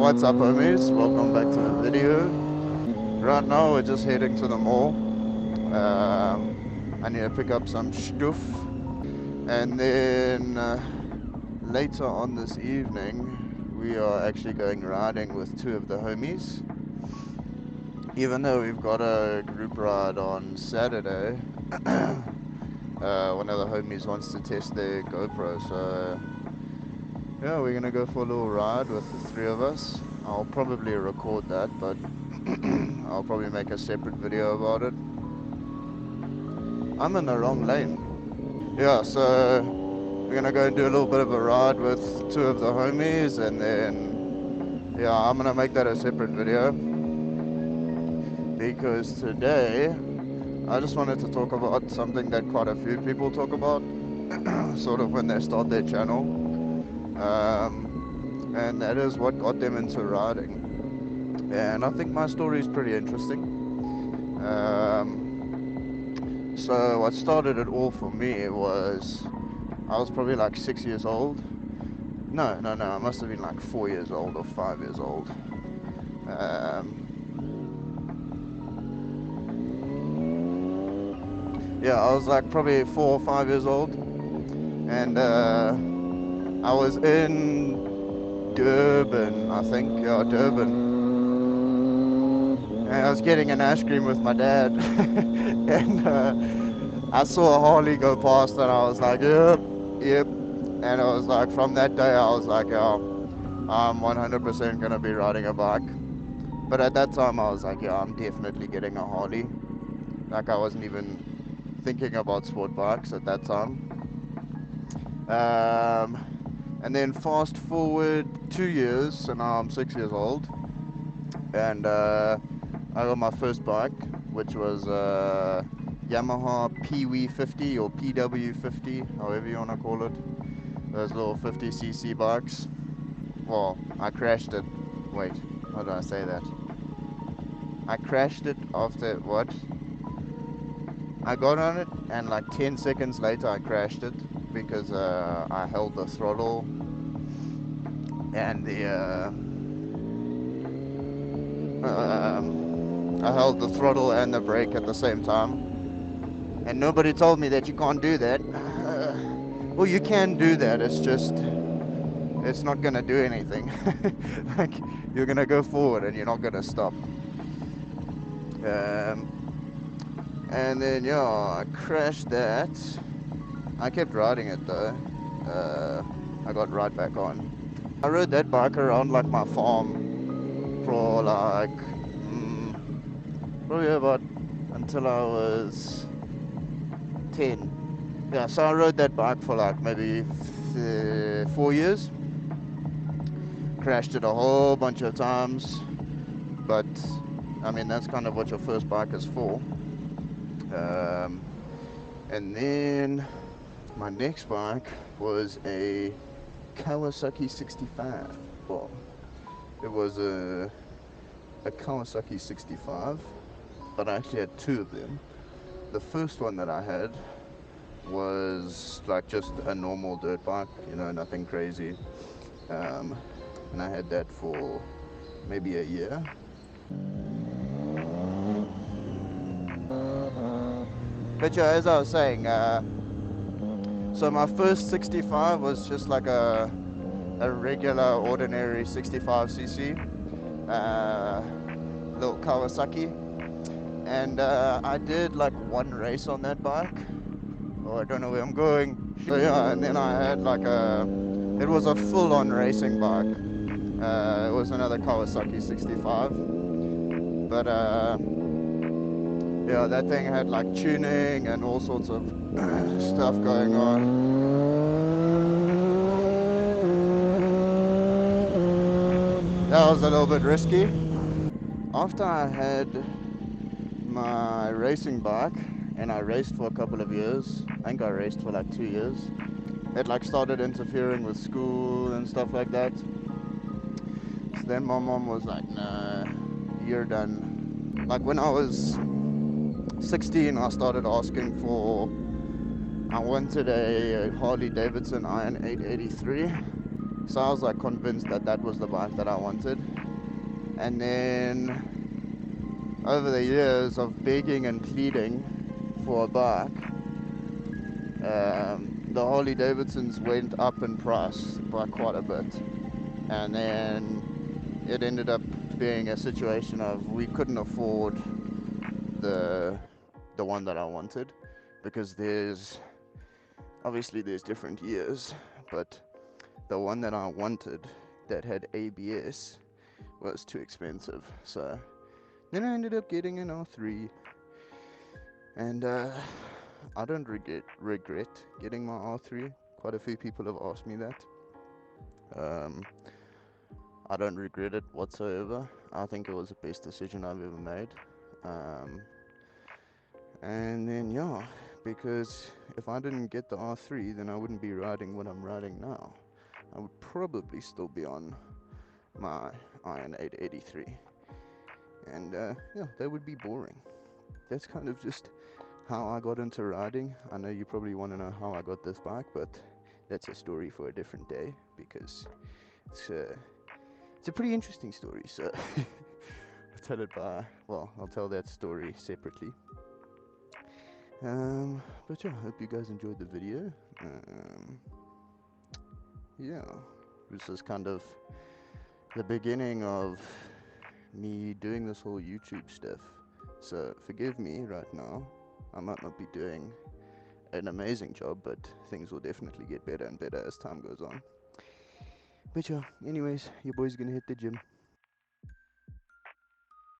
What's up, homies? Welcome back to the video. Right now we're just heading to the mall. I need to pick up some stuff, and then later on this evening we are actually going riding with two of the homies. Even though we've got a group ride on Saturday, one of the homies wants to test their GoPro, so yeah, we're gonna go for a little ride with the three of us. I'll probably record that, but I'll probably make a separate video about it. I'm in the wrong lane. Yeah, so we're gonna go and do a little bit of a ride with two of the homies, and then yeah, I'm gonna make that a separate video because today I just wanted to talk about something that quite a few people talk about sort of when they start their channel, and that is what got them into riding. And I think my story is pretty interesting. So what started it all for me was I was probably like 6 years old. No, I must have been like 4 years old or 5 years old. Yeah, I was like probably 4 or 5 years old, and I was in Durban, I think. Yeah, Durban. And I was getting an ice cream with my dad, and I saw a Harley go past, and I was like, yep. And I was like, from that day, I was like, yeah, I'm 100% gonna be riding a bike. But at that time, I was like, yeah, I'm definitely getting a Harley. Like, I wasn't even thinking about sport bikes at that time. And then fast forward 2 years, and now I'm 6 years old, and I got my first bike, which was Yamaha PW50 or PW50, however you want to call it. Those little 50cc bikes. Well, I crashed it. Wait, how do I say that? I crashed it after what? I got on it, and like 10 seconds later I crashed it because I held the throttle and I held the throttle and the brake at the same time. And nobody told me that you can't do that. Well, you can do that. It's just, it's not gonna do anything. Like, you're gonna go forward and you're not gonna stop. And then yeah, I crashed that. I kept riding it though. I got right back on. I rode that bike around like my farm for like probably about until I was 10. Yeah, so I rode that bike for like maybe 4 years. Crashed it a whole bunch of times, but I mean, that's kind of what your first bike is for. And then my next bike was a Kawasaki 65. Well, it was a Kawasaki 65, but I actually had two of them. The first one that I had was like just a normal dirt bike, you know, nothing crazy. And I had that for maybe a year. But yeah, as I was saying, so my first 65 was just like a regular, ordinary 65cc, little Kawasaki. And I did like one race on that bike. Oh, I don't know where I'm going. So yeah, and then I had like it was a full-on racing bike. It was another Kawasaki 65. But yeah, that thing had like tuning and all sorts of stuff going on. That was a little bit risky. After I had my racing bike and I raced for a couple of years, I think I raced for like 2 years, it like started interfering with school and stuff like that. So then my mom was like, nah, you're done. Like when I was 16, I started asking I wanted a Harley Davidson Iron 883, So I was like convinced that that was the bike that I wanted. And then over the years of begging and pleading for a bike, the Harley Davidsons went up in price by quite a bit. And then it ended up being a situation of we couldn't afford the the one that I wanted, because there's different years, but the one that I wanted that had ABS was too expensive. So then I ended up getting an R3, and I don't regret getting my R3. Quite a few people have asked me that. Um, I don't regret it whatsoever. I think it was the best decision I've ever made. Um, and then yeah, because if I didn't get the R3, then I wouldn't be riding what I'm riding now. I would probably still be on my Iron 883, and yeah, that would be boring. That's kind of just how I got into riding. I know you probably want to know how I got this bike, but that's a story for a different day, because it's a pretty interesting story. So I'll tell that story separately. But yeah, I hope you guys enjoyed the video. Yeah, this is kind of the beginning of me doing this whole YouTube stuff. So forgive me right now. I might not be doing an amazing job, but things will definitely get better and better as time goes on. But yeah, anyways, your boy's gonna hit the gym.